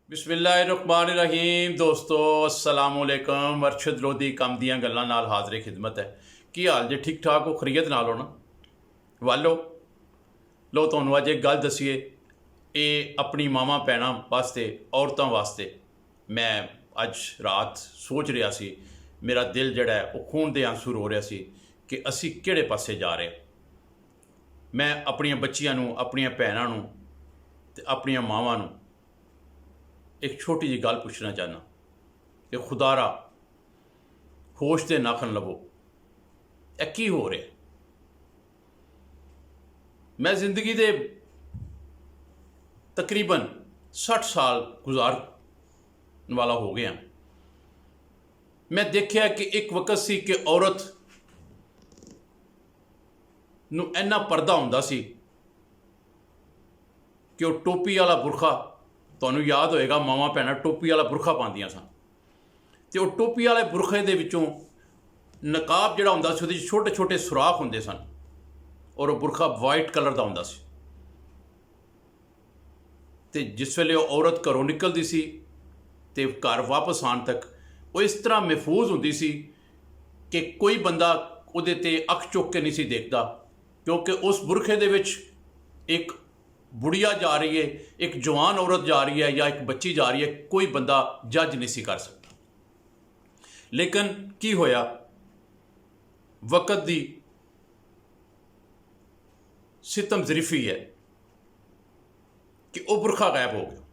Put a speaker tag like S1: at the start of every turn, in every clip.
S1: बिस्मिल्लाहिर्रहमानिर्रहीम। दोस्तों अस्सलाम वालेकुम। अरशद लोधी कम दियां गल्लां नाल हाज़िर खिदमत है। की हाल जे? ठीक ठाक हो? खरीयत नाल हो ना? वालो लो तुहानूं अज एक गल दसीए। ये अपनी मावां भैणां वास्ते, औरतां वास्ते मैं अज रात सोच रहा सी, मेरा दिल जिहड़ा है वो खून दे आंसू रो रहा सी कि असी किहड़े पासे जा रहे। मैं अपनियां बच्चियां नूं, अपनियां भैणां नूं ते अपनियां मावां नूं एक छोटी जी गल पूछना चाहना कि खुदारा होश दे नाखन लवो, यह की हो रहा? मैं जिंदगी दे तकरीबन 60 साल गुजार वाला हो गया। मैं देखा कि एक वक्त सी कि औरत नूं इन्ना पर्दा हुंदा सी कि वह टोपी वाला बुरखा, तुहानूं याद होएगा मावां भैणां टोपी वाला बुरखा पांदियां सन, तो वह टोपी वाले बुरखे दे विचों नकाब जिहड़ा हुंदा सी, उहदे छोटे छोटे सुराख हुंदे सन और वह बुरखा वाइट कलर का हुंदा सी। ते जिस वेले वह औरत घरों निकलती सी ते घर वापस आने तक वो इस तरह महफूज हुंदी सी कि कोई बंदा उहदे ते अख चुक के नहीं सी देखता, क्योंकि उस बुरखे दे विच एक बुढ़िया जा रही है, एक जवान औरत जा रही है या एक बच्ची जा रही है, कोई बंदा जज नहीं सी कर सकता। लेकिन की होया, वक़्त दी सितम ज़रीफ़ी है कि वह बुरखा गायब हो गया।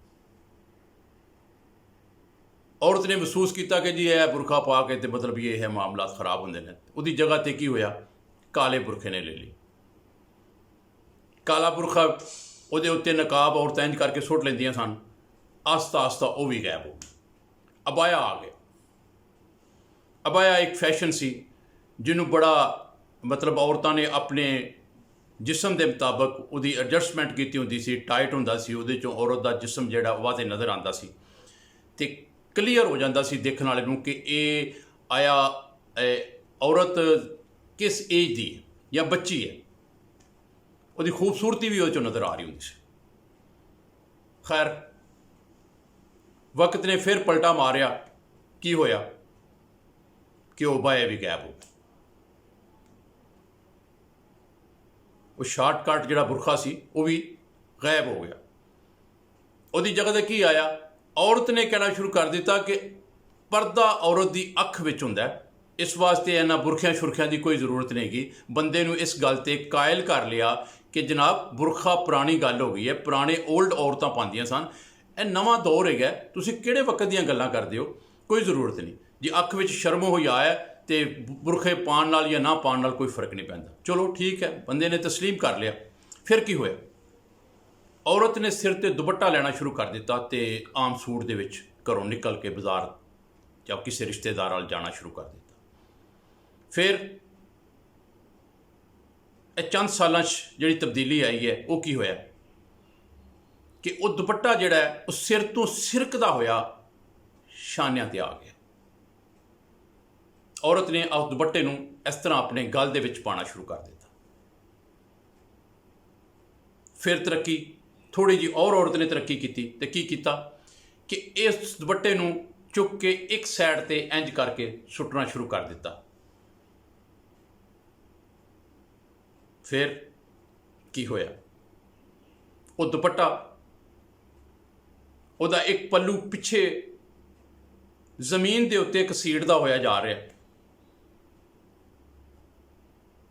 S1: औरत ने महसूस किया कि जी यह बुरखा पा के तो मतलब ये है मामला खराब होंगे ने। उसकी जगह पर की होया, काले बुरखे ने ले ली। काला बुरखा ਉਹਦੇ ਉੱਤੇ नकाब औरतां इंज करके सुट लेंदियां सन। आस्ता आस्ता वह भी गायब हो गया। अबाया आ गया। अबाया एक फैशन सी जिन्हों बड़ा मतलब औरतां ने अपने जिसम के मुताबिक उसकी एडजस्टमेंट की होंदी सी, टाइट होंदा सी, उहदे चों औरत का जिसम जिहड़ा वादे नज़र आंदा सी ते क्लीयर हो जाता सी देखने वाले नूं कि ये आया औरत किस एज दी या बच्ची है। उसकी खूबसूरती भी वो नज़र आ रही होंगी सी। खैर वक्त ने फिर पलटा मारिया। की होया कि वह बाया भी गायब हो गया। वो शार्टकट जिहड़ा बुरखा सी वह भी गायब हो गया। उसकी जगह ते की आया, औरत ने कहना शुरू कर दिता कि पर्दा औरत की अख विच हुंदा है, इस वास्ते इन्हां बुरखियां शुरखियां की कोई जरूरत नहीं गी। बंदे नूं इस गल ते कायल कर लिया कि जनाब बुरखा पुरानी गल हो गई है, पुराने ओल्ड औरतां पांदियां सन, यह नवां दौर है, तुसीं किहड़े वक्त दीयां गल्लां करदे हो, कोई जरूरत नहीं। जे अख विच शर्म हो आया तो बुरखे पाण नाल या ना पाण नाल कोई फर्क नहीं पैंदा। चलो ठीक है, बंदे ने तस्लीम कर लिया। फिर की होया, औरत ने सिर ते दुपट्टा लेना शुरू कर दिता तो आम सूट दे विच घरों निकल के बाजार या किसी रिश्तेदार नाल जाना शुरू कर दिता। फिर चंद सालों जी तब्दीली आई है, वो की होया कि वह दुपट्टा जिहड़ा है वह सिर तो सिरकदा होया शानियां ते आ गया। औरत ने उस दुपट्टे नूं इस तरह अपने गल दे विच पाना शुरू कर दिता। फिर तरक्की थोड़ी जी और औरत ने तरक्की की तो की कीता कि इस दुपट्टे नूं चुक के एक साइड ते इंज करके सुटना शुरू कर दिता। फिर की होया, वो दुपट्टा उहदा एक पल्लू पिछे जमीन के उत्ते घसीटदा होया जा रहा है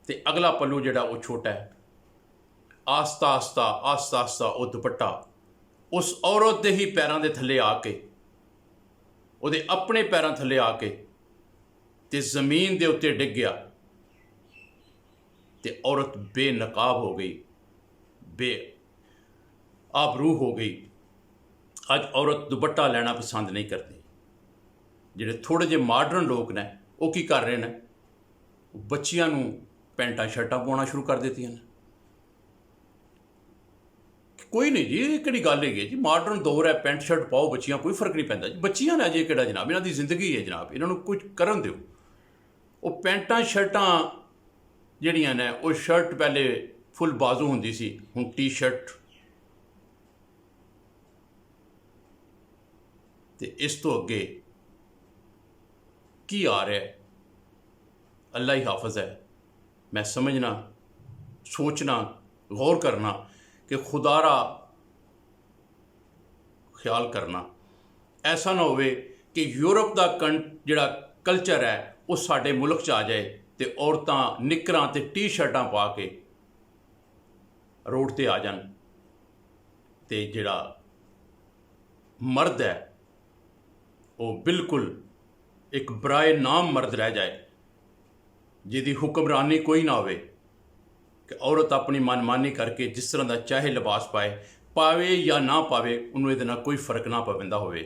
S1: ते अगला पल्लू जिहड़ा वो छोटा है। आस्ता आस्ता आस्ता आस्ता वो दुपट्टा उस औरत के ही पैरों के थले आके, उहदे अपने पैरों थले आके ते जमीन के उत्ते डिग गया ते औरत बेनकाब हो गई, बे आबरू हो गई। अज औरत दुपट्टा लेना पसंद नहीं करती। जिहड़े थोड़े जे मॉडर्न लोग ने वो की कर रहे हैं, बच्चियां नूं पैंटा शर्टां पाउणा शुरू कर दित्तियां ने। कोई नहीं जी, ये किहड़ी गल है जी, मॉडर्न दौर है, पैंट शर्ट पाओ बच्चियां, कोई फर्क नहीं पैंदा जी। बच्चियां ने अजे किहड़ा जनाब, इन्हां दी जिंदगी है जनाब, इन्हां नूं कुछ करन दिओ। वो पैंटा शर्टां जिहड़ियां ने, वो शर्ट पहले फुल बाजू हुंदी सी, हुण टी शर्ट ਤੇ ਇਸ ਤੋਂ ਅੱਗੇ ਕੀ ਆ ਰਿਹਾ ਅੱਲਾ ਹੀ ਹਾਫਿਜ਼ ਹੈ। मैं समझना, सोचना, गौर करना कि खुदारा ख्याल करना ऐसा ना होवे कि यूरोप का जिहड़ा कल्चर है वो साडे मुल्क च आ जाए तो औरतां निकरां ते टी शर्टां पा के रोड ते आ जान ते जिहड़ा मर्द है वो बिल्कुल एक बराए नाम मर्द रह जाए, जिहदी हुक्मरानी कोई ना होवे कि औरत अपनी मनमानी करके जिस तरह का चाहे लिबास पावे या ना पावे, उन्होंने इहदे नाल कोई फर्क ना पवेंदा होवे।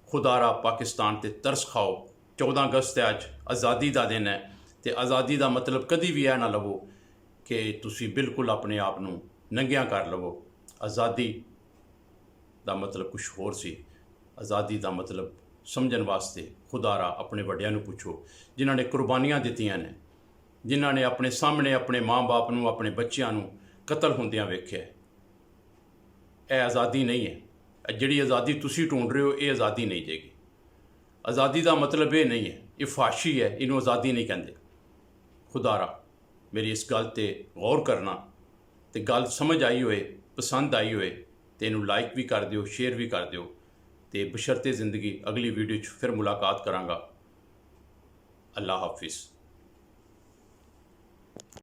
S1: खुदारा पाकिस्तान ते तरस खाओ। 14 अगस्त है अज, आज़ादी का दिन है, तो आज़ादी का मतलब कभी भी यह ना लवो कि तुसी बिल्कुल अपने आप नूं नंगिया कर लवो। आज़ादी का मतलब कुछ होर सी। आज़ादी का मतलब समझण वास्ते खुदारा अपने वड्डियां नूं पुछो, जिन्हां ने कुर्बानियां दित्तियां ने, जिन्हां ने अपने सामने अपने माँ बाप नूं, अपने बच्चों नूं कतल होंदियां वेख्या। यह आज़ादी नहीं है। जिहड़ी आज़ादी तुसी ढूंढ रहे हो ये आज़ादी नहीं जेगी। आज़ादी का मतलब ये नहीं है, ये फाशी है, इनू आज़ादी नहीं कहते। खुदारा मेरी इस गल ते गौर करना, तो गल समझ आई होए, पसंद आई होए तो इनू लाइक भी कर दिओ, शेयर भी कर दिओ। तो बशरते ज़िंदगी अगली वीडियो फिर मुलाकात करांगा। अल्लाह हाफिज़।